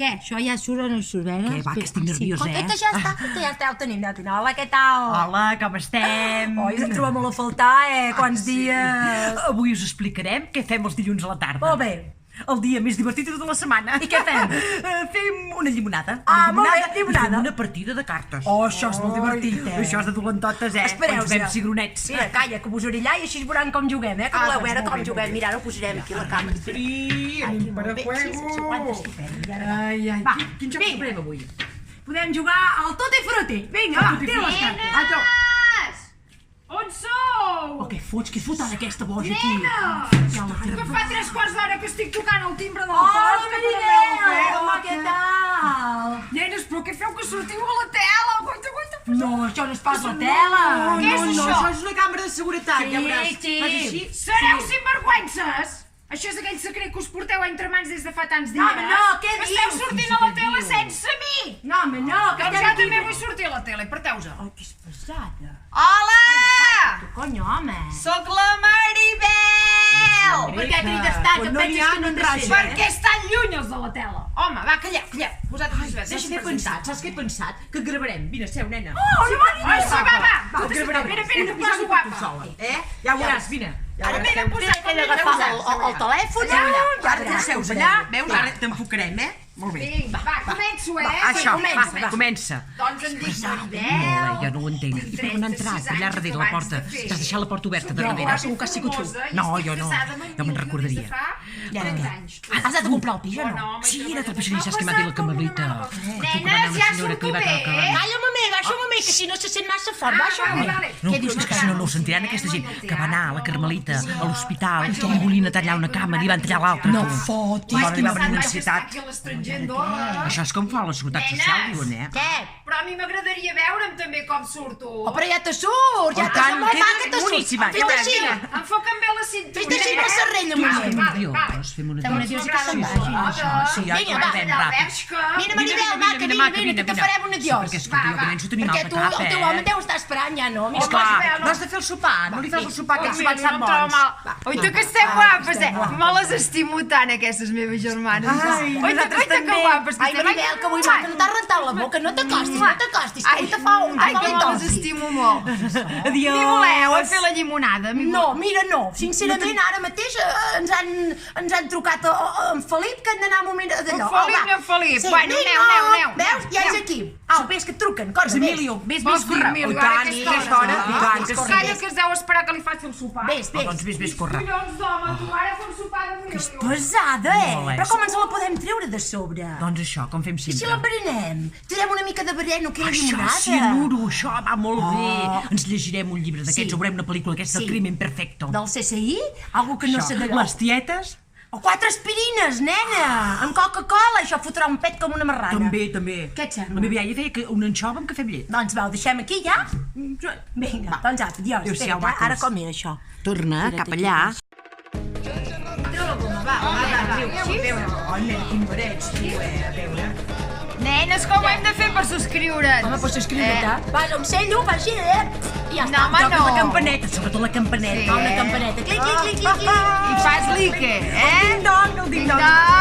Què? Això ja surt o no surt, eh? Què, va, que estic nerviosa, eh? Ja està, ho tenim, ja ho tenim. Hola, què tal? Hola, com estem? Oi, ens trobem molt a faltar, Quants dies... Avui us explicarem què fem els dilluns a la tarda. Molt bé. El dia més divertit de tota la setmana. I què fem? Fem una llimonada. Molt bé, llimonada. I fem una partida de cartes. Oh, això és molt divertit, Això és de dolentotes, Espereu, Ens vam cigronets. Mira, calla, que posaré allà i així veuran com juguem, que voleu veure com juguem. Mira, ara ho posarem aquí a la càmera. Sí, para juego. Ai, quin joc farem avui? Podem jugar al Tutti Frutti. Vinga, va, tira les cartes. Nenes! On sou? Oh, què fots? Què fot ara aquesta boja aquí? Nenes! Que fa 3 quarts d'hora que estic tocant el timbre de la Hola, porta. Maribel! Home, què tal? Nenes, però què feu que sortiu a la tela? Aguanta. No, això no és pas la tela. Què és això? Això és una càmera de seguretat, ja veuràs. Sí. Fas així? Sereu sinvergüences? Això és aquell secret que us porteu entre mans des de fa tants dies? No, home, no, què dius? Esteu sortint a la tela sense mi! No, home, no, que Doncs jo també vull sortir a la tele, aparteu-vos. Oh, que és pesada. Hola! Tu, cony, home. Soc la Maribel! Per què crides tant? Que penses que no et sent? Perquè estan lluny els de la tela. Home, va, calleu. Vosaltres us Deixa què he pensat, saps què he pensat? Que gravarem. Vine, seu, nena. Oh, Maribel! Sí, va. Que gravarem. Espera, que poso guapa. Ja ho veuràs, vine. Ara m'he de posar He d'agafar el telèfon, Ara tu seus allà, veus? Ara t'enfocarem, Molt bé. Vinga, va, començo, Això, comença. comença. Doncs em dic Maribel. Molt bé, jo no ho entenc. I per on ha entrat? Allà darrere la porta. T'has deixat la porta oberta de darrere. Segur que has sigut tu. No, jo no. Jo me'n recordaria. Has anat a comprar el pix o no? Sí, he anat al peixeria, saps que m'ha dit la camarita. Nenes, ja surto bé, Calla un moment, baixa un moment, que si no se sent massa fort, baixa un moment. No, és que si no, no ho sentiran aquesta gent que va anar a la Carmelita, a l'hospital, i volien tallar una cama, i van tallar l'altra. No fotis. I van arribar a una ansietat. Aquí a l'estranger Andorra. Això és com fa la seguretat social, diuen, Què? Però a mi m'agradaria veure'm també com surto. Oh, però ja te surt, ja te tant, surt molt queda maca, te surt. boníssima. Fes-te així, Enfoca'm bé la cintura. fes-te així la serrella un moment. Fem una Fem una dios. dios i que se'n vagi. Això, sí, ja Vinga, ho va, fem ràpid. Vine, Maribel, maca, vine, que te farem una dios. Perquè, escolta, jo començo a tenir Perquè mal tu, de cap, el teu home deu estar esperant ja, no? Mira, Esclar, no has de fer el sopar, no li fas el sopar, que els sopars estan bons. Oita que esteu guapes, Me les estimo tant, aquestes meves germanes. Oita que guapes que Ai, Maribel, que avui maca, no t'has rentat la boca, no t'acostis, que avui te fa un Ai, que me les tossi. estimo molt. Adiós. M'hi voleu a fer la llimonada? No, mira, no. Sincerament, ara mateix ens han trucat en Felip que han d'anar un moment d'allò. En Felip. Bueno, aneu. Veus? Ja és aquí. Au, ves que et truquen. Corre, Emilio, ves. Vols dir, Emilio, ara aquesta hora? Calla, Ves, que es deu esperar que li faci el sopar. ves. Doncs vés, corre. Collons d'home, tu ara fem sopar d'Emilio. Pesada, Molt, Però com ens la podem treure de sobre? Doncs això, com fem I si sempre. l'envenenem? Tirem una mica de veneno, que és Això, llimonada. cianuro, això va molt bé. Ens llegirem un llibre d'aquests, Sí. o veurem una pel·lícula aquesta, Sí. El crimen perfecto. Del CSI? Algo que no sé d'allò. Les tietes? O 4 aspirines, nena! Amb Coca-Cola, això fotrà un pet com una marrana. També. Què et sembla? La meva iaia feia que un anxova amb cafè amb llet. Doncs va, ho deixem aquí ja? Vinga, doncs apa, adiós. Adéu-siau, Espera't, macos. ara com era això? Torna Espera't cap aquí. allà. Va. Oh, nen, quin parets, tu, a veure. Nenes, com ho hem de fer per subscriure'ns? Home, pues subscriu-te. Vas a un cello, vas així, i ja està. No, home, Toca no. la campaneta, sobretot la campaneta. Fa una campaneta. Clic, clic, clic, clic, clic. I fas like, El ding-dong, el ding-dong. Ding-dong.